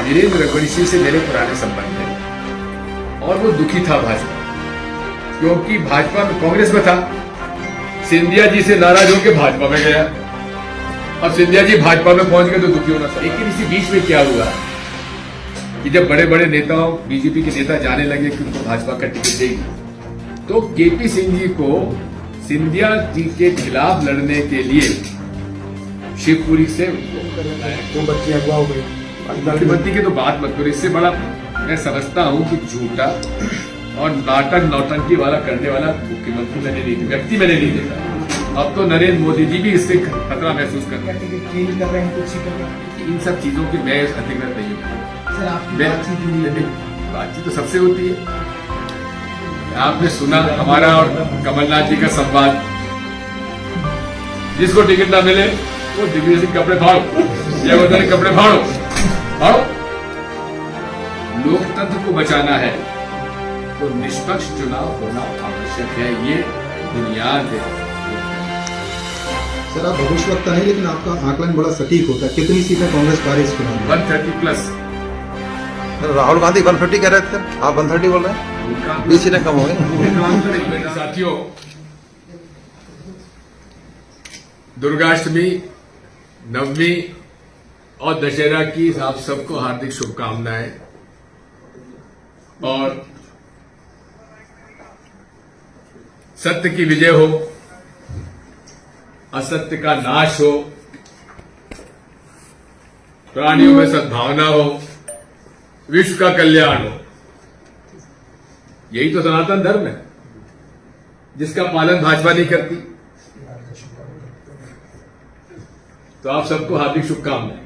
वीरेंद्र रघुवंशी से मेरे पुराने संबंध हैं और वो दुखी था भाजपा, क्योंकि भाजपा में कांग्रेस में था, सिंधिया जी से नाराज होकर भाजपा में गया। अब सिंधिया जी भाजपा में पहुंच गए तो दुखी होना था। लेकिन इसी बीच में क्या हुआ कि जब बड़े बड़े नेताओं, बीजेपी के नेता जाने लगे कि उनको भाजपा का टिकट देगी, तो केपी सिंह जी को सिंधिया जी के खिलाफ लड़ने के लिए शिवपुरी से दो बच्चे अगवा हो गए। मुख्यमंत्री की तो बात मत करो, इससे बड़ा मैं समझता हूं कि झूठा और नाटक नौटंकी वाला करने वाला मुख्यमंत्री मैंने नहीं, व्यक्ति मैंने नहीं देखा। अब तो नरेंद्र मोदी जी भी इससे खतरा महसूस कर रहे हैं। इन सब चीजों की मैं अधिकृत नहीं हूँ। बातचीत तो सबसे होती है। आपने सुना हमारा और कमलनाथ जी का संवाद, जिसको टिकट ना मिले वो दिग्विजय सिंह कपड़े फाड़ो, या वो कपड़े फाड़ो फाड़ो। लोकतंत्र को बचाना है तो निष्पक्ष चुनाव होना आवश्यक है, ये बुनियाद है। सर, आप भविष्यवक्ता नहीं, लेकिन आपका आकलन बड़ा सटीक होता है। कितनी सीटें कांग्रेस पा रही है इस चुनाव में? 130+। राहुल गांधी 150 कह रहे थे, आप 130 बोल रहे हैं, 20 सीटें कम हो गई। साथियों, दुर्गाष्टमी, नवमी और दशहरा की आप सबको हार्दिक शुभकामनाएं। और सत्य की विजय हो, असत्य का नाश हो, प्राणियों में सद्भावना हो, विश्व का कल्याण हो। यही तो सनातन धर्म है, जिसका पालन भाजपा नहीं करती। तो आप सबको हार्दिक शुभकामनाएं।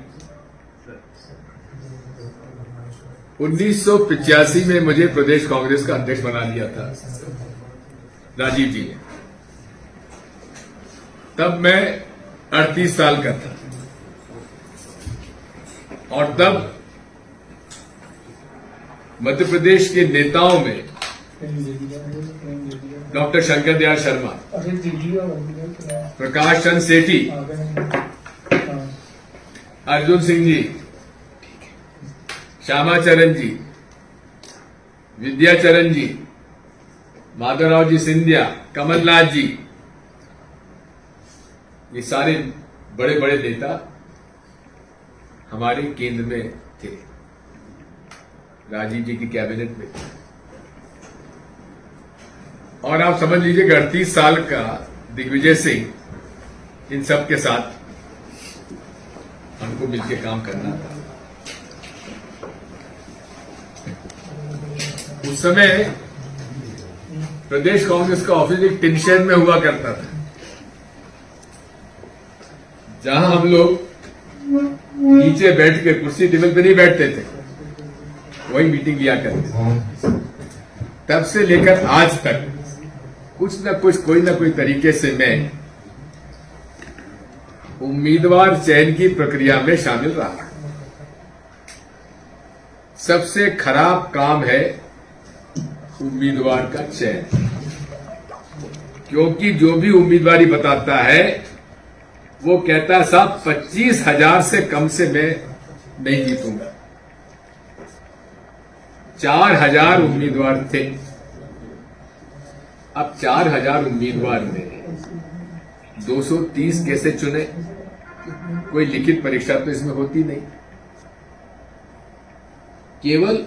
1985 में मुझे प्रदेश कांग्रेस का अध्यक्ष बना दिया था राजीव जी ने। तब मैं 38 साल का था और तब मध्य प्रदेश के नेताओं में डॉक्टर शंकर दयाल शर्मा, प्रकाश चंद्र सेठी, अर्जुन सिंह जी, श्यामाचरण जी, विद्याचरण जी, माधवराव जी सिंधिया, कमलनाथ जी, ये सारे बड़े बड़े नेता हमारे केंद्र में थे, राजीव जी की कैबिनेट में। और आप समझ लीजिए कि 38 साल का दिग्विजय सिंह इन सब के साथ हमको मिलकर काम करना था। उस समय प्रदेश कांग्रेस का ऑफिस एक टिनशेड में हुआ करता था, जहां हम लोग नीचे बैठ के, कुर्सी टेबल पे नहीं बैठते थे, वही मीटिंग लिया करते थे। तब से लेकर आज तक कुछ न कुछ, कोई न कोई तरीके से मैं उम्मीदवार चयन की प्रक्रिया में शामिल रहा। सबसे खराब काम है उम्मीदवार का चयन, क्योंकि जो भी उम्मीदवारी बताता है वो कहता है साहब 25,000 से कम से मैं नहीं जीतूंगा। 4,000 उम्मीदवार थे। अब 4,000 उम्मीदवार में 230 कैसे चुने? कोई लिखित परीक्षा तो इसमें होती नहीं, केवल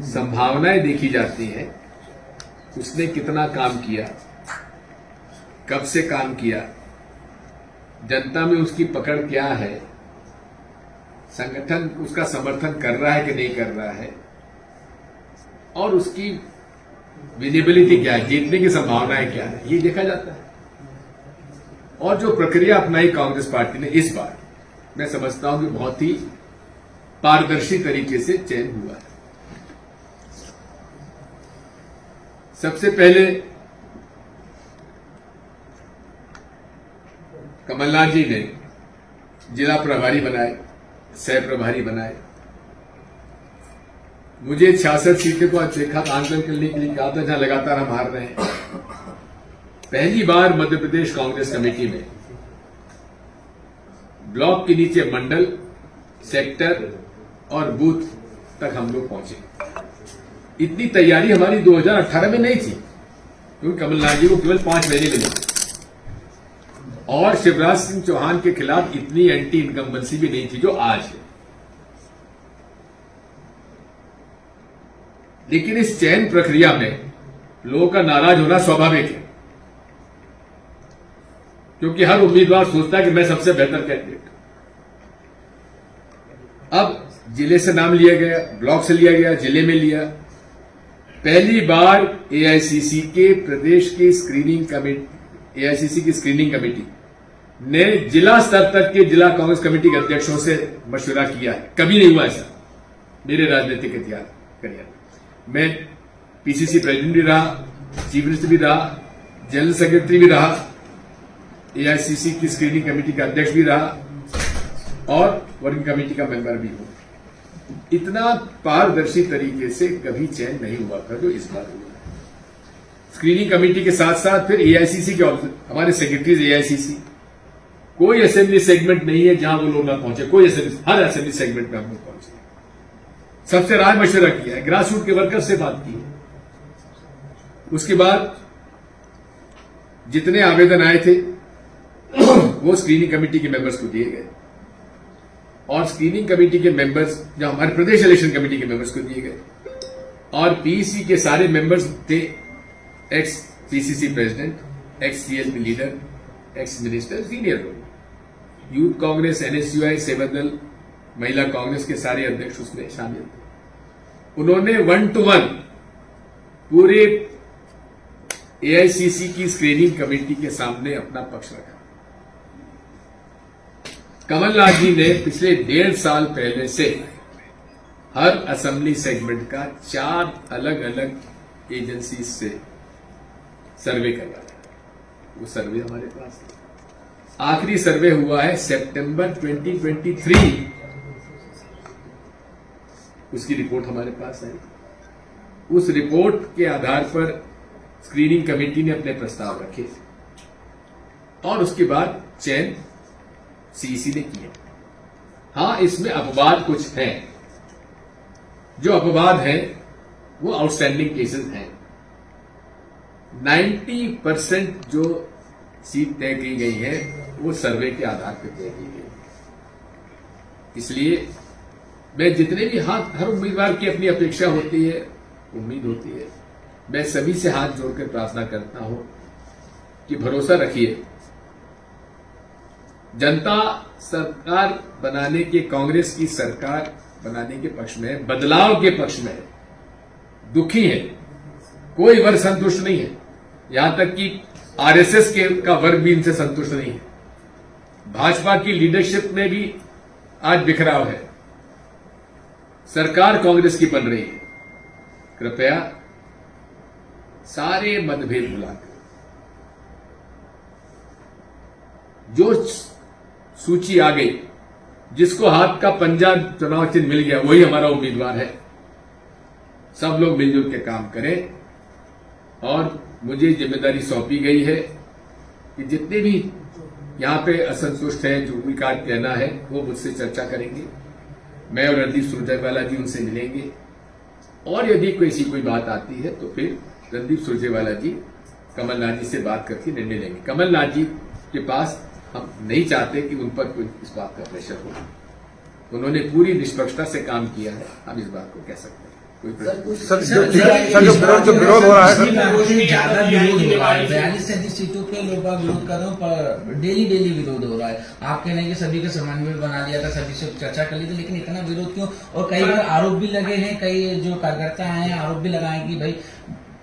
संभावनाएं देखी जाती हैं। उसने कितना काम किया, कब से काम किया, जनता में उसकी पकड़ क्या है, संगठन उसका समर्थन कर रहा है कि नहीं कर रहा है, और उसकी विजिबिलिटी क्या है, जीतने की संभावनाएं क्या है, ये देखा जाता है। और जो प्रक्रिया अपनाई कांग्रेस पार्टी ने इस बार, मैं समझता हूं कि बहुत ही पारदर्शी तरीके से चयन हुआ है। सबसे पहले कमलनाथ जी ने जिला प्रभारी बनाए, सह प्रभारी बनाए। मुझे 66 सीटें को देखा, आंकलन करने के लिए कहा था, जहां लगातार हम हार रहे हैं। पहली बार मध्य प्रदेश कांग्रेस कमेटी में ब्लॉक के नीचे मंडल, सेक्टर और बूथ तक हम लोग पहुंचे। इतनी तैयारी हमारी 2018 में नहीं थी, क्योंकि कमलनाथ जी को केवल 5 महीने मिले और शिवराज सिंह चौहान के खिलाफ इतनी एंटी इनकम्बेंसी भी नहीं थी जो आज है। लेकिन इस चयन प्रक्रिया में लोगों का नाराज होना स्वाभाविक है, क्योंकि हर उम्मीदवार सोचता है कि मैं सबसे बेहतर कैंडिडेट। अब जिले से नाम लिया गया, ब्लॉक से लिया गया, जिले में लिया। पहली बार एआईसीसी के प्रदेश की स्क्रीनिंग कमेटी, एआईसीसी की स्क्रीनिंग कमेटी ने जिला स्तर तक के जिला कांग्रेस कमेटी के अध्यक्षों से मशवरा किया है। कभी नहीं हुआ ऐसा मेरे राजनीतिक इतिहास करियर। मैं पीसीसी प्रेसिडेंट भी रहा, चीफ मिनिस्टर भी रहा, जनरल सेक्रेटरी भी रहा, एआईसीसी की स्क्रीनिंग कमेटी का अध्यक्ष भी रहा और वर्किंग कमेटी का मेंबर भी हूं। इतना पारदर्शी तरीके से कभी चयन नहीं हुआ था जो इस बार हुआ है। स्क्रीनिंग कमेटी के साथ साथ फिर एआईसीसी के हमारे सेक्रेटरीज एआईसीसी, कोई असेंबली सेगमेंट नहीं है जहां वो लोग ना पहुंचे, कोई असेंबली, हर असेंबली सेगमेंट में हम लोग पहुंचे। सबसे राय मशवरा किया है, ग्रास रूट के वर्कर से बात की है। उसके बाद जितने आवेदन आए थे वो स्क्रीनिंग कमेटी के मेंबर्स को दिए गए और स्क्रीनिंग कमेटी के मेंबर्स जो हमारे प्रदेश इलेक्शन कमेटी के मेंबर्स को दिए गए और पीसी के सारे मेंबर्स थे x PCC president, x CLP leader, ex minister, senior लोग। यूथ कांग्रेस, एनएसयूआई, सेवा दल, महिला कांग्रेस के सारे अध्यक्ष उसमें शामिल थे। उन्होंने 1 to 1 पूरे एआईसीसी की स्क्रीनिंग कमेटी के सामने अपना पक्ष रखा। कमलनाथ जी ने पिछले 1.5 साल पहले से हर असेंबली सेगमेंट का 4 अलग अलग एजेंसी से सर्वे करवाया। वो सर्वे हमारे पास है। आखिरी सर्वे हुआ है सितंबर 2023, उसकी रिपोर्ट हमारे पास है। उस रिपोर्ट के आधार पर स्क्रीनिंग कमेटी ने अपने प्रस्ताव रखे और उसके बाद चयन सीईसी ने किया। हां, इसमें अपवाद कुछ हैं। जो अपवाद हैं वो आउटस्टैंडिंग केसेस हैं। 90% जो सीट तय की गई है वो सर्वे के आधार पर तय की गई। इसलिए मैं जितने भी हर उम्मीदवार की अपनी अपेक्षा होती है, उम्मीद होती है, मैं सभी से हाथ जोड़कर प्रार्थना करता हूं कि भरोसा रखिए, जनता सरकार बनाने के, कांग्रेस की सरकार बनाने के पक्ष में है, बदलाव के पक्ष में है, दुखी है। कोई वर्ग संतुष्ट नहीं है, यहां तक कि आरएसएस का वर्ग भी इनसे संतुष्ट नहीं है। भाजपा की लीडरशिप में भी आज बिखराव है। सरकार कांग्रेस की बन रही है। कृपया सारे मतभेद भुलाकर जो सूची आ गई, जिसको हाथ का पंजा चुनाव चिन्ह मिल गया वही हमारा उम्मीदवार है। सब लोग मिलजुल के काम करें और मुझे जिम्मेदारी सौंपी गई है कि जितने भी यहां पे असंतुष्ट हैं, जो भी कार्य कहना है वो मुझसे चर्चा करेंगे। मैं और रणदीप सुरजेवाला जी उनसे मिलेंगे और यदि कोई बात आती है तो फिर रणदीप सुरजेवाला जी कमलनाथ जी से बात करके निर्णय लेंगे। कमलनाथ जी के पास हम नहीं चाहते कि उन पर कोई इस बात का प्रेशर हो। उन्होंने पूरी निष्पक्षता से काम किया है, हम इस बात को कह सकते हैं। सर जो विरोध हो रहा है, ज्यादा विरोध हो रहा है, 42-37 सीटों पे लोग विरोध कर रहे हैं, पर डेली विरोध हो रहा है। आप कहने कि सभी का समन्वय बना लिया था, सभी से चर्चा कर ली थी, लेकिन इतना विरोध क्यों? और कई बार आरोप भी लगे हैं, कई जो कार्यकर्ता हैं आरोप भी लगाए कि भाई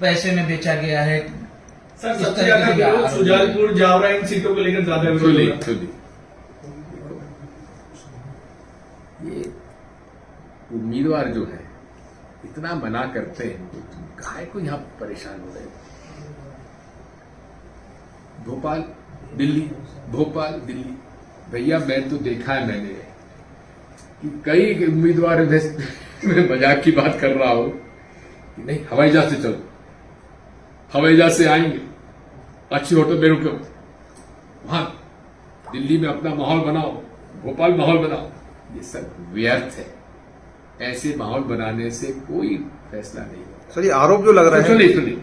पैसे में बेचा गया है। सर, सबसे ज्यादा विरोध सुजालपुर, जावरा, इन सीटों को लेकर ज्यादा विरोध। ये उम्मीदवार जो है इतना मना करते हैं, काहे को यहां परेशान हो रहे हैं? भोपाल दिल्ली, भोपाल दिल्ली, भैया मैं तो देखा है मैंने कि कई उम्मीदवार मैं मजाक की बात कर रहा हूं कि नहीं हवाई जहाज से चलो, हवाई जहाज से आएंगे, अच्छी होटल में रुको, वहां दिल्ली में अपना माहौल बनाओ, भोपाल माहौल बनाओ। ये सब व्यर्थ है। ऐसे माहौल बनाने से कोई फैसला नहीं होगा। सर ये आरोप जो लग रहा है, सुनिए,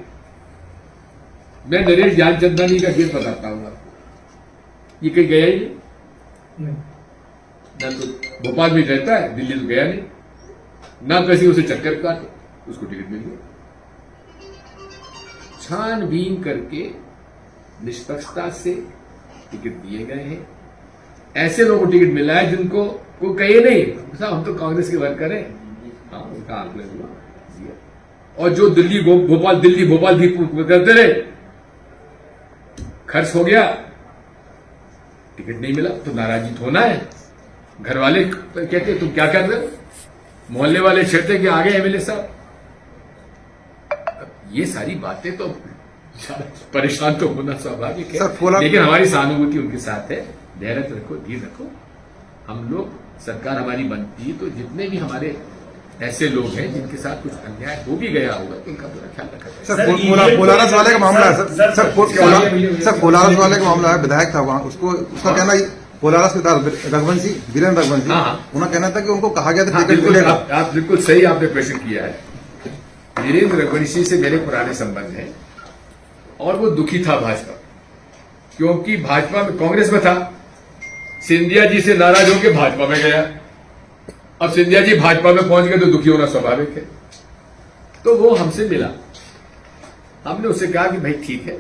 मैं नरेश ज्ञानचंदानी का केस बताता हूं आपको। ये कहीं गया ही नहीं, ना तो भोपाल में रहता है, दिल्ली तो गया नहीं, ना किसी उसे चक्कर काटे, उसको टिकट मिल गया। छानबीन करके निष्पक्षता से टिकट दिए गए हैं। ऐसे लोगों को टिकट मिला है जिनको को कहे नहीं साहब हम तो कांग्रेस के वर्कर हैं, हाँ उनका आंकलन हुआ दिया। और जो दिल्ली भोपाल भी करते रहे, खर्च हो गया, टिकट नहीं मिला तो नाराजगी तो होना है। घर वाले कहते तुम क्या कर रहे हो, मोहल्ले वाले छेड़ते कि आ गए एमएलए साहब। ये सारी बातें तो परेशान तो होना स्वाभाविक है, लेकिन हमारी सहानुभूति उनके साथ है। धैर्य रखो, धीर रखो। हम लोग सरकार हमारी बनती है तो जितने भी हमारे ऐसे लोग हैं जिनके साथ कुछ अन्याय हो भी गया होगा तो उनका पूरा ख्याल रखा जाए। सर कोलारस वाले का मामला है सर कोलारस वाले का मामला है, विधायक था वहां, उसका कहना कोलारस के रघुवंशी वीरेंद्र रघुवंशी, उन्होंने कहना था कि उनको कहा गया था टिकट मिलेगा। आप बिल्कुल सही आपने प्रश्न किया है। वीरेंद्र रघुवंशी से मेरे पुराने संबंध हैं और वो दुखी था भाजपा, क्योंकि भाजपा में कांग्रेस में था, सिंधिया जी से नाराज होकर भाजपा में गया। अब सिंधिया जी भाजपा में पहुंच गए तो दुखी होना स्वाभाविक है। तो वो हमसे मिला, हमने उससे कहा कि भाई ठीक है,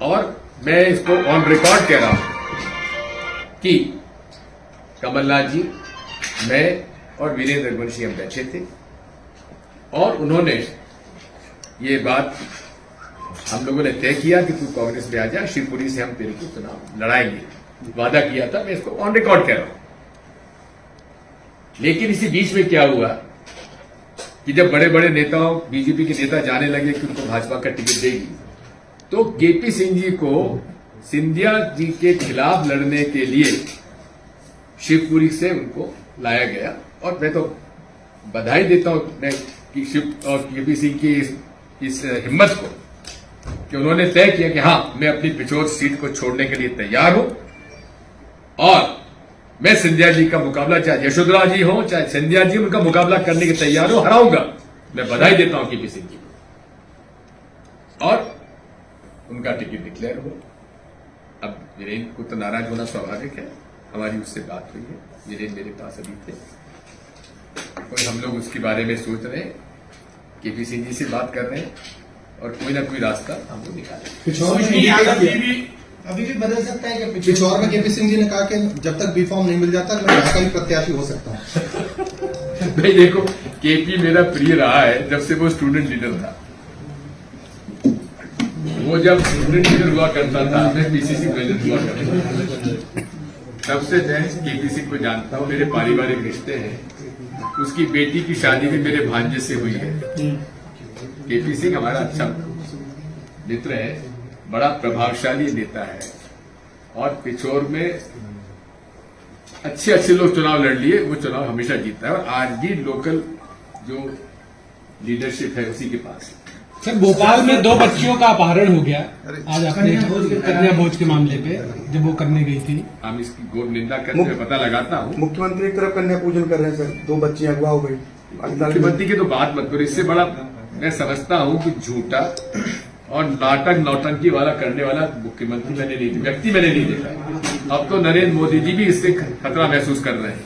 और मैं इसको ऑन रिकॉर्ड कह रहा हूं कि कमलनाथ जी, मैं और वीरेंद्र रघुवंशी हम बैठे थे और उन्होंने ये बात हम लोगों ने तय किया कि तू कांग्रेस में आ जा, शिवपुरी से हम तेरे को चुनाव लड़ाएंगे, वादा किया था। मैं इसको ऑन रिकॉर्ड कह रहा हूं। लेकिन इसी बीच में क्या हुआ कि जब बड़े बड़े नेताओं, बीजेपी के नेता जाने लगे कि उनको भाजपा का टिकट देगी, तो केपी सिंह जी को सिंधिया जी के खिलाफ लड़ने के लिए शिवपुरी से उनको लाया गया। और मैं तो बधाई देता हूं मैं कि शिव और केपी सिंह की इस हिम्मत को कि उन्होंने तय किया कि हां मैं अपनी पिछोर सीट को छोड़ने के लिए तैयार हूं और मैं सिंधिया जी का मुकाबला, चाहे यशोधरा जी हो चाहे सिंधिया जी, उनका मुकाबला करने के तैयार हूं, हराऊंगा। मैं बधाई देता हूं केपी सिंह जी को, और उनका टिकट डिक्लेयर हो। अब वीरेंद्र को तो नाराज होना स्वाभाविक है, हमारी उससे बात हुई है, वीरेंद्र मेरे पास अभी थे और हम लोग उसके बारे में सोच रहे हैं, केपी सिंह जी से बात कर रहे हैं और कोई ना कोई रास्ता हम लोग निकालेंगे। अभी भी बदल सकता है कि पिछौर में केपी सिंह जी ने कहा कि जब तक बी फॉर्म नहीं मिल जाता मैं यहाँ का भी प्रत्याशी हो सकता हूँ। भाई देखो, केपी मेरा प्रिय रहा है जब से वो स्टूडेंट लीडर था। वो जब स्टूडेंट लीडर हुआ करता था, मैं पीसीसी प्रेसिडेंट हुआ करता था, तब से मैं केपी सिंह को जानता हूँ। मेरे पारिवारिक रिश्ते हैं, उसकी बेटी की शादी भी मेरे भांजे से हुई है। केपी सिंह हमारा अच्छा मित्र है, बड़ा प्रभावशाली नेता है और पिछोर में अच्छे लोग चुनाव लड़ लिए, वो चुनाव हमेशा जीतता है और आज भी लोकल जो लीडरशिप है उसी के पास है। सर भोपाल में 2 बच्चियों का अपहरण हो गया आज आपने कन्या भोज के मामले पे, जब वो करने गई थी। हम इसकी घोर निंदा करते हुए पता लगाता हूँ। मुख्यमंत्री की तरफ कन्या पूजन कर रहे हैं सर, 2 बच्चियां अगवा हो गई। मुख्यमंत्री की तो बात मत करो, इससे बड़ा मैं समझता हूँ कि झूठा और नाटक नौटंकी वाला करने वाला मुख्यमंत्री मैंने नहीं, व्यक्ति मैंने नहीं देखा। अब तो नरेंद्र मोदी जी भी इससे खतरा महसूस कर रहे हैं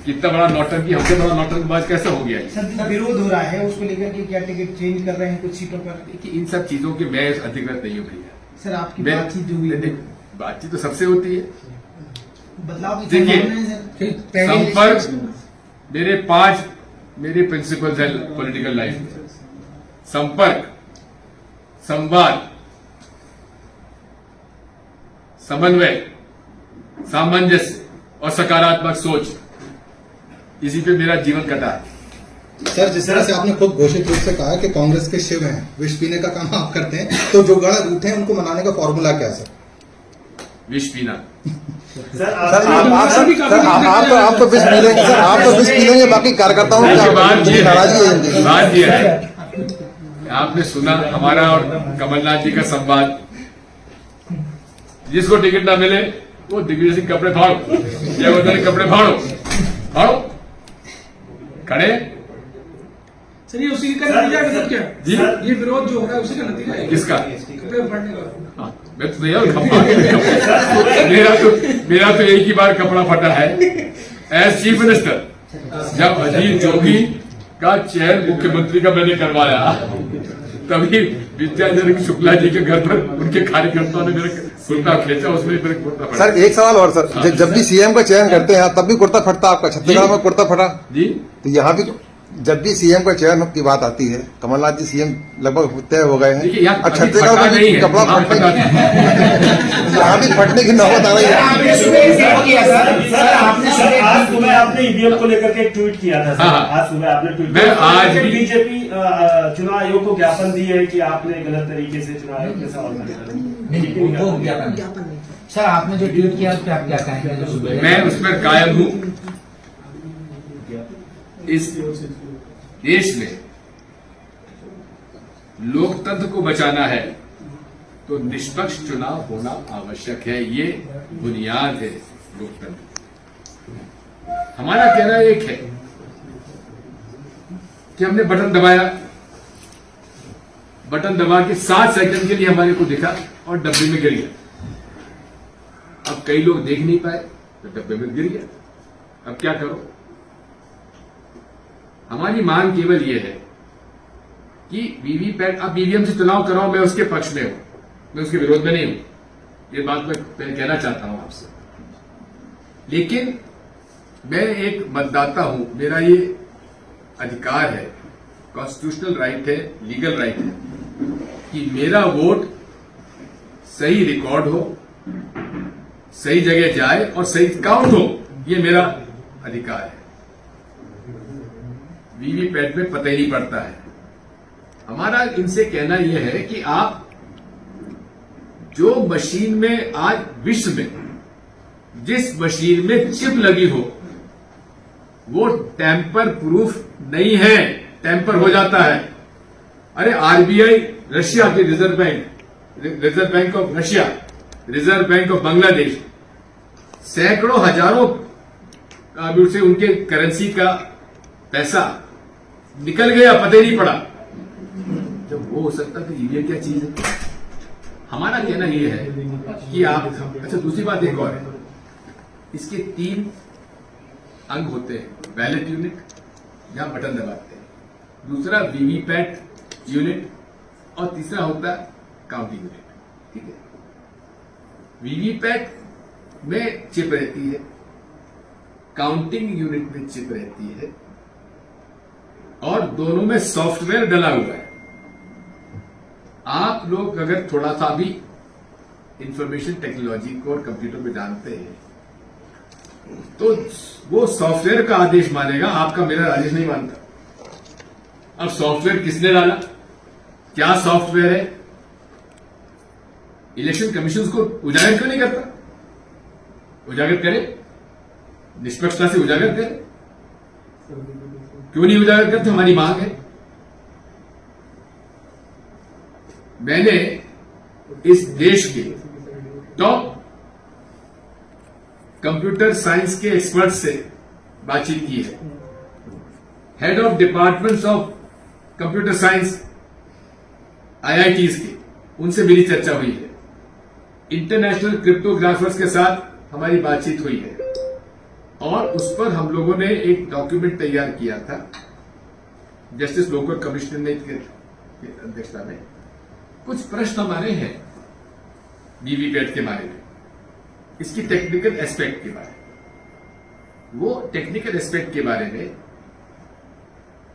कि इतना बड़ा नौटंकी, हमसे बड़ा नौटंकबाज कैसे हो गया। सर विरोध हो रहा है उसको लेकर के, क्या टिकट चेंज कर रहे हैं कुछ सीटों पर? देखिए इन सब चीजों के मैं अधिकृत नहीं हूँ भैया। सर आपकी बातचीत जो हुई, बातचीत तो सबसे होती है। बदलाव की देखिए, संभावना है संपर्क मेरे प्रिंसिपल्स है पॉलिटिकल लाइफ में। संपर्क, संवाद, समन्वय, सामंजस्य और सकारात्मक सोच, इसी पे मेरा जीवन कटा है। सर जिस तरह से आपने खुद घोषित रूप से कहा कि कांग्रेस के शिव हैं, विष पीने का काम आप करते हैं, तो जो गण उठे उनको मनाने का फॉर्मूला क्या सर? विष पीना। सर आप तो विष पी लेंगे, सर आप तो विष पी लेंगे, बाकी कार्यकर्ताओं की नाराजगी बात यह है, आपने सुना हमारा और कमलनाथ जी का संवाद, जिसको टिकट ना मिले वो दिग्विजय सिंह कपड़े फाड़ो, जयवर्धन कपड़े फाड़ो, खड़े सर ये उसी का नतीजा है सर क्या जी ये विरोध जो हो रहा है उसी का नतीजा है किसका कपड़े फाड़ने का हाँ, मैं तो नहीं मेरा तो एक ही बार कपड़ा फटा है एज चीफ मिनिस्टर जब अजीत जोगी का चयन मुख्यमंत्री का मैंने करवाया तभी विद्याधर शुक्ला जी के घर पर उनके कार्यकर्ताओं ने मेरे कुर्ता खींचा उसमें मेरे कुर्ता फटा। सर एक सवाल और सर, जब भी सीएम का चयन करते हैं तब भी कुर्ता फटता आपका, छत्तीसगढ़ में कुर्ता फटा जी तो यहाँ भी जब भी सीएम का चयन की बात आती है, कमलनाथ जी सीएम लगभग तय हो गए देखिए हैं यहाँ और छत्तीसगढ़ में भी कपड़ा फटने यहाँ भी फटने की नौबत आ रही है। आज सुबह आपने ईवीएम को लेकर के एक ट्वीट किया था सर। आज सुबह आपने ट्वीट मैं आज भी बीजेपी चुनाव आयोग को ज्ञापन दी है कि आपने गलत तरीके से चुनाव आयोग के सवाल ज्ञापन सर आपने जो ट्वीट किया उस पर आप क्या कहेंगे जो सुबह मैं उस पर कायम हूं। इस देश में लोकतंत्र को बचाना है तो निष्पक्ष चुनाव होना आवश्यक है, ये बुनियाद है लोकतंत्र। हमारा कहना एक है कि हमने बटन दबाया, बटन दबा के 7 सेकंड के लिए हमारे को दिखा और डब्बे में गिर गया। अब कई लोग देख नहीं पाए तो डब्बे में गिर गया। अब क्या करो? हमारी मांग केवल यह है कि वीवीपैट, अब ईवीएम से चुनाव कराओ, मैं उसके पक्ष में हूं, मैं उसके विरोध में नहीं हूं, ये बात मैं कहना चाहता हूं आपसे। लेकिन मैं एक मतदाता हूं, मेरा ये अधिकार है, कॉन्स्टिट्यूशनल राइट है, लीगल राइट है कि मेरा वोट सही रिकॉर्ड हो, सही जगह जाए और सही काउंट हो, ये मेरा अधिकार है। वीवीपैट में पता ही नहीं पड़ता है। हमारा इनसे कहना यह है कि आप जो मशीन में आज विश्व में जिस मशीन में चिप लगी हो वो टैंपर प्रूफ नहीं है, टैंपर हो जाता है। अरे आरबीआई, रशिया के reserve bank of Russia, reserve bank of Bangladesh, सैकड़ों हजारों से उनके करेंसी का पैसा निकल गया, पता ही नहीं पड़ा। जब वो हो सकता तो ईवीएम क्या चीज है? हमारा कहना यह है कि आप, अच्छा दूसरी बात एक और है, इसके 3 अंग होते हैं, बैलेट यूनिट जहां बटन दबाते हैं, दूसरा वीवीपैट यूनिट और तीसरा होता है काउंटिंग यूनिट। ठीक है, वीवीपैट में चिप रहती है, काउंटिंग यूनिट में चिप रहती है और दोनों में सॉफ्टवेयर डला हुआ है। आप लोग अगर थोड़ा सा भी इंफॉर्मेशन टेक्नोलॉजी को और कंप्यूटर में जानते हैं तो वो सॉफ्टवेयर का आदेश मानेगा, आपका मेरा आदेश नहीं मानता। अब सॉफ्टवेयर किसने डाला, क्या सॉफ्टवेयर है, इलेक्शन कमीशन को उजागर क्यों नहीं करता? उजागर करे, निष्पक्षता से उजागर करे, क्यों नहीं उजागर करते? हमारी मांग है। मैंने इस देश के टॉप कंप्यूटर साइंस के एक्सपर्ट से बातचीत की है, head of departments of computer science IITs के, उनसे मेरी चर्चा हुई है। इंटरनेशनल क्रिप्टोग्राफर्स के साथ हमारी बातचीत हुई है और उस पर हम लोगों ने एक डॉक्यूमेंट तैयार किया था, जस्टिस लोकल कमिश्नर ने की अध्यक्षता में। कुछ प्रश्न हमारे हैं वीवीपैट के बारे में, इसकी टेक्निकल एस्पेक्ट के बारे में, वो टेक्निकल एस्पेक्ट के बारे में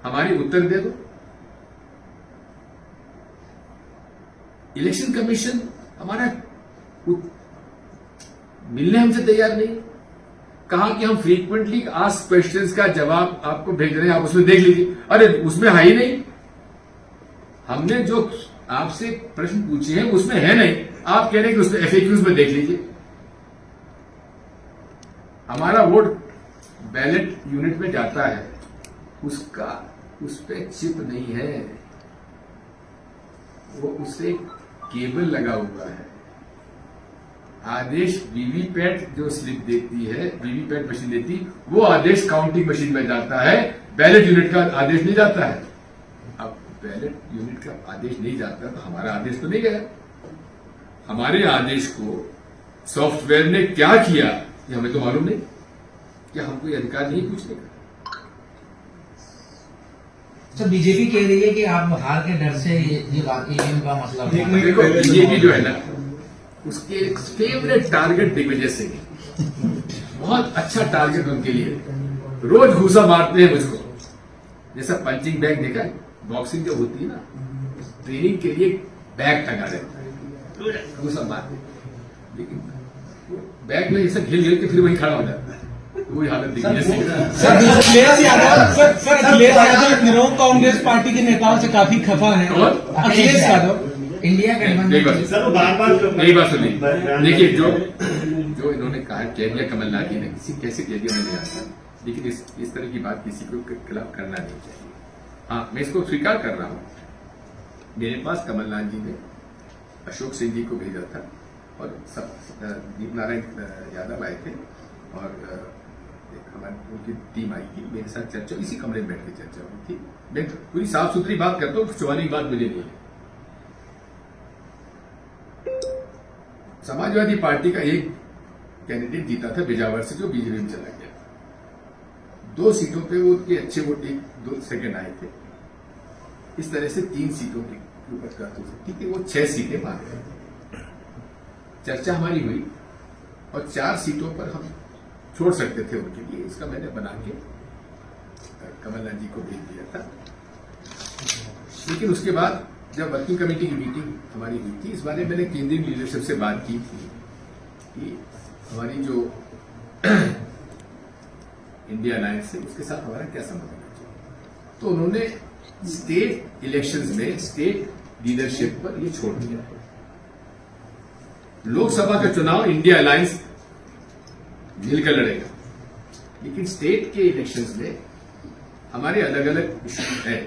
हमारी उत्तर दे दो। इलेक्शन कमीशन हमारा मिलने हमसे तैयार नहीं, कहा कि हम फ्रीक्वेंटली आस्क्ड क्वेश्चंस का जवाब आपको भेज रहे हैं, आप उसमें देख लीजिए। अरे उसमें है ही नहीं, हमने जो आपसे प्रश्न पूछे हैं उसमें है नहीं, आप कह रहे हैं कि उसमें एफएक्यूज में देख लीजिए। हमारा वोट बैलेट यूनिट में जाता है, उसका उस पर चिप नहीं है, वो उससे केबल लगा हुआ है। आदेश वीवीपैट जो स्लिप देती है, वीवीपैट मशीन देती, वो आदेश काउंटिंग मशीन में जाता है, बैलेट यूनिट का आदेश नहीं जाता है। अब बैलेट यूनिट का आदेश नहीं जाता तो हमारा आदेश तो नहीं गया। हमारे आदेश को सॉफ्टवेयर ने क्या किया ये हमें तो मालूम नहीं, क्या हमको ये अधिकार नहीं पूछने का। तो बीजेपी कह रही है कि आप हार के डर से ये बात ईवीएम का मतलब देखो बीजेपी जो है ना, उसके फेवरेट टारगेट दिग्विजय सिंह, बहुत अच्छा टारगेट उनके लिए। रोज घूसा मारते हैं मुझको, जैसा पंचिंग बैग देखा है, बॉक्सिंग जो होती है ना, ट्रेनिंग के लिए बैग टंगा रहता है, घूसा मारते, लेकिन बैग में ऐसा घिल घिल के फिर वहीं खड़ा हो जाता है। वही हालत दिग्विजय सिंह। अखिलेश यादव तृणमूल कांग्रेस पार्टी के नेताओं से काफी खफा है। अखिलेश यादव इंडिया गठबंधन सर वो बार यही बात सुनी। देखिए जो इन्होंने कहा कह दिया कमलनाथ जी ने, किसी कैसे कह दिया नहीं आता, लेकिन इस तरह की बात किसी को खिलाफ करना नहीं चाहिए। हाँ, मैं इसको स्वीकार कर रहा हूं, मेरे पास कमलनाथ जी ने अशोक सिंह जी को भेजा था और दीप नारायण यादव आए थे और हमारी उनकी टीम आई थी, मेरे साथ चर्चा, इसी कमरे में बैठ के चर्चा हुई थी। मैं पूरी साफ सुथरी बात करता हूँ, छुपाने की बात मुझे नहीं है। समाजवादी पार्टी का एक कैंडिडेट जीता था बिजावर से, जो बीजेपी में चला गया। 2 सीटों पे वो उनके अच्छे वोट 1-2 सेकंड आए थे। इस तरह से 3 सीटों के ऊपर का ठीक है, वो 6 सीटें मान गए। चर्चा हमारी हुई और 4 सीटों पर हम छोड़ सकते थे उनके लिए, इसका मैंने बना के कमलनाथ जी को भेज दिया था। लेकिन उसके बाद जब वर्किंग कमेटी की मीटिंग हमारी हुई थी, इस बारे में मैंने केंद्रीय लीडरशिप से बात की थी कि हमारी जो इंडिया अलायंस है उसके साथ हमारा क्या संबंध होना चाहिए। तो उन्होंने स्टेट इलेक्शंस में स्टेट लीडरशिप पर ये छोड़ दिया है। लोकसभा का चुनाव इंडिया अलायंस मिलकर लड़ेगा, लेकिन स्टेट के इलेक्शंस में हमारे अलग अलग इश्यू है।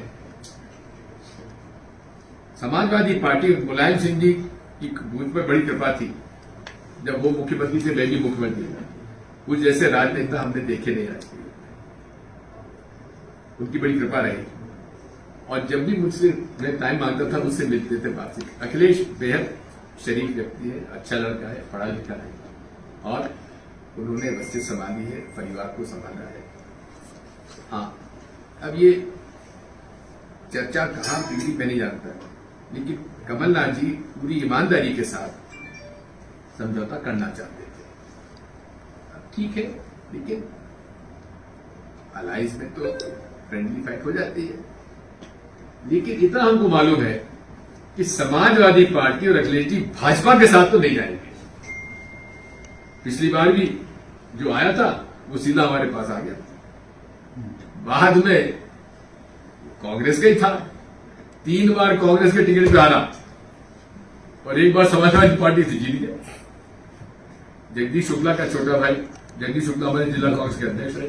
समाजवादी पार्टी, मुलायम सिंह जी की मुझ पर बड़ी कृपा थी, जब वो मुख्यमंत्री थे मैं भी मुख्यमंत्री था। कुछ जैसे राजनेता हमने देखे नहीं आज के, उनकी बड़ी कृपा रही। और जब भी मुझसे मैं टाइम मांगता था, मुझसे मिलते थे, बातचीत। अखिलेश बेहद शरीफ व्यक्ति है, अच्छा लड़का है, पढ़ा लिखा है और उन्होंने मस्जिद संभाली है, परिवार को संभाला है। हाँ, अब ये चर्चा कहाँ पीढ़ी पे नहीं जानता है, लेकिन कमलनाथ जी पूरी ईमानदारी के साथ समझौता करना चाहते थे। अब ठीक है, लेकिन अलायंस में तो फ्रेंडली फाइट हो जाती है। लेकिन इतना हमको मालूम है कि समाजवादी पार्टी और अखिलेश जी भाजपा के साथ तो नहीं जाएंगे। पिछली बार भी जो आया था वो सीधा हमारे पास आ गया, बाद में कांग्रेस का ही था। 3 बार कांग्रेस के टिकट पे हारा और 1 बार समाजवादी पार्टी से जीत गया। जगदीश शुक्ला का छोटा भाई, जगदीश शुक्ला हमारे जिला कांग्रेस के अध्यक्ष रहे।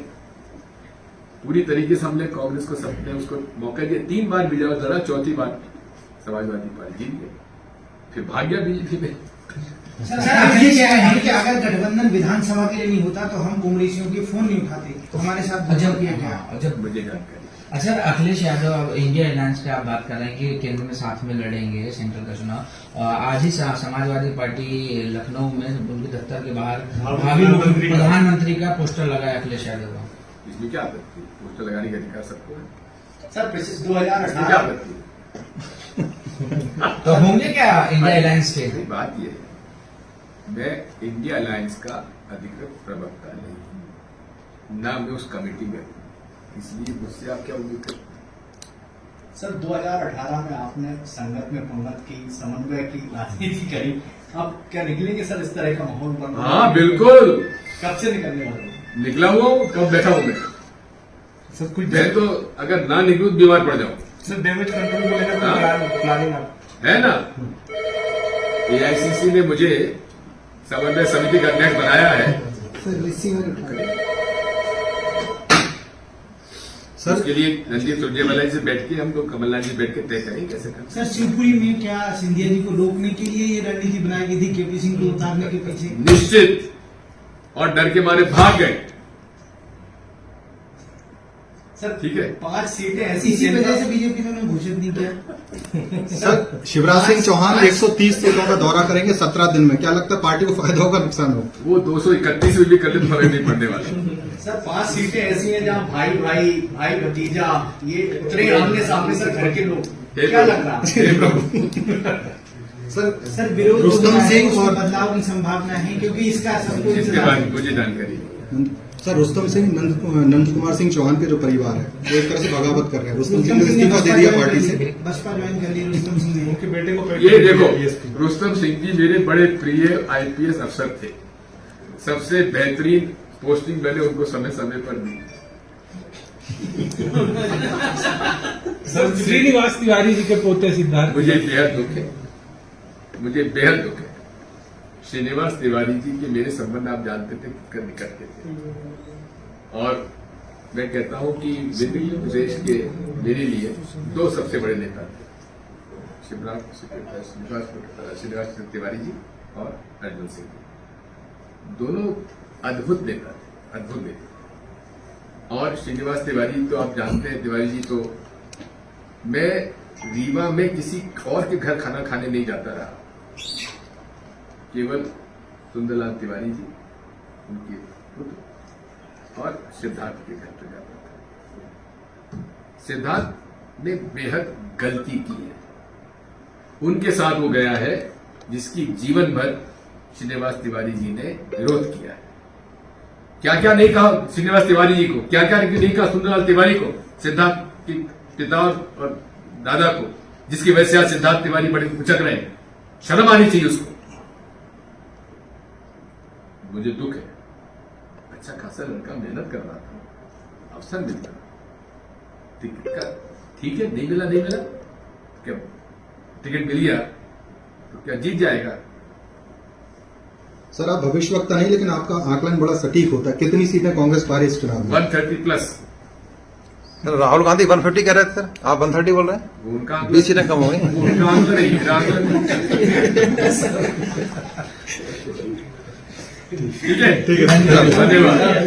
पूरी तरीके से हमने कांग्रेस को सबने उसको मौका दिया। 3 बार बिजावर लड़ा, 4थी बार समाजवादी पार्टी जीत गई, फिर भाग गया बीजेपी में। सर ये क्या है कि अगर गठबंधन विधानसभा के लिए नहीं होता तो हम कांग्रेसियों के फोन नहीं उठाते, तो हमारे साथ बचाव किया क्या? अजब मुझे जानकारी। अच्छा, अखिलेश यादव अब इंडिया अलायंस की आप बात कर रहे हैं कि केंद्र में साथ में लड़ेंगे सेंट्रल का चुनाव। आज ही समाजवादी पार्टी लखनऊ में उनके दफ्तर के बाहर भावी प्रधानमंत्री का पोस्टर लगाया अखिलेश यादव का। इसमें क्या आपत्ति? पोस्टर लगाने का अधिकार सबको है सर। 2018 क्या आपत्ति? तो होंगे क्या इंडिया अलायंस के? बात यह है, मैं इंडिया अलायंस का अधिकृत प्रवक्ता नहीं हूं, ना मैं उस कमेटी में, इसलिए मुझसे आप क्या उम्मीद करते? सर 2018 में आपने संगत में पंगत की, समन्वय की राजनीति करी, अब क्या निकलेंगे सर इस तरह का माहौल बन रहा है? हाँ बिल्कुल, कब से निकलने वाले? निकला हुआ हूं, कब बैठा हूं मैं सर कुछ मैं तो अगर ना निकलूं तो बीमार पड़ जाऊं। सर डैमेज कंट्रोल को लेकर प्लानिंग है ना। एआईसीसी ने मुझे समन्वय समिति का अध्यक्ष बनाया है। सर- उसके लिए रणदीप सुरजेवाला जी से बैठ के हम लोग कमलनाथ जी बैठ के तय करेंगे कैसे करना। सर शिवपुरी में क्या सिंधिया जी को रोकने के लिए ये रणनीति बनाई गई थी केपी सिंह को उतारने के पीछे? निश्चित, और डर के मारे भाग गए। सर ठीक है। 5 सीटें ऐसी इसी जिनका- वजह से बीजेपी ने घोषित नहीं किया। सर शिवराज सिंह चौहान 130 सीटों का दौरा करेंगे 17 दिन में, क्या लगता है पार्टी को फायदा होगा नुकसान होगा? वो 231 में भी कर ले तो फर्क नहीं पड़ने वाला। सर 5 सीटें ऐसी हैं जहां भाई भाई भाई भतीजा ये उतरे आमने सामने सर घर के लोग, क्या लग रहा है? हे प्रभु। सर विरोध रुस्तम सिंह और बदलाव की संभावना है क्योंकि इसका सबको इसके इंतजार बाद मुझे जानकारी नहीं। सर रुस्तम सिंह नंद कुमार सिंह चौहान के जो परिवार है वो एक तरह से बगावत कर रहे हैं। रुस्तम सिंह ने इस्तीफा दे दिया पार्टी से। बसपा ज्वाइन कर ली रुस्तम सिंह ने। उनके बेटे को ये देखो, रुस्तम सिंह जी मेरे बड़े प्रिय आईपीएस अफसर थे। सबसे बेहतरीन पोस्टिंग मैंने उनको समय समय पर दी। सर श्रीनिवास तिवारी जी के पोते सिद्धार्थ मुझे बेहद दुख है, मुझे बेहद दुख है। श्रीनिवास तिवारी जी के मेरे संबंध आप जानते थे कितने निकट के थे, और मैं कहता हूं कि विभिन्न प्रदेश के मेरे लिए 2 सबसे बड़े नेता थे, श्रीनिवास तिवारी जी और अर्जुन सिंह जी। दोनों अद्भुत नेता थे, अद्भुत नेता। और श्रीनिवास तिवारी तो आप जानते हैं, तिवारी जी तो मैं रीवा में किसी और के घर खाना खाने नहीं जाता रहा, केवल सुंदरलाल तिवारी जी, उनके पुत्र और सिद्धार्थ के घर पर जाता था। सिद्धार्थ ने बेहद गलती की है, उनके साथ वो गया है जिसकी जीवन भर श्रीनिवास तिवारी जी ने विरोध किया है। क्या क्या नहीं कहा श्रीनिवास तिवारी जी को, क्या क्या नहीं कहा सुंदरलाल तिवारी को, सिद्धार्थ के पिता और दादा को, जिसकी वजह से आज सिद्धार्थ तिवारी बड़े उचक रहे हैं। शर्म आनी चाहिए उसको। मुझे दुख है, अच्छा खासा लड़का मेहनत कर रहा था, अवसर मिलता, टिकट का ठीक है, नहीं मिला नहीं मिला, क्या टिकट मिल गया तो क्या जीत जाएगा? सर आप भविष्यवक्ता नहीं, लेकिन आपका आकलन बड़ा सटीक होता है। कितनी सीटें कांग्रेस पा रही है इस चुनाव में? 130+। सर राहुल गांधी 150 कह रहे थे सर, आप 130 बोल रहे हैं? उनका 20 सीटें कम हो गई। उनका आंकड़ा नहीं, मेरा आंकड़ा। ठीक है, धन्यवाद।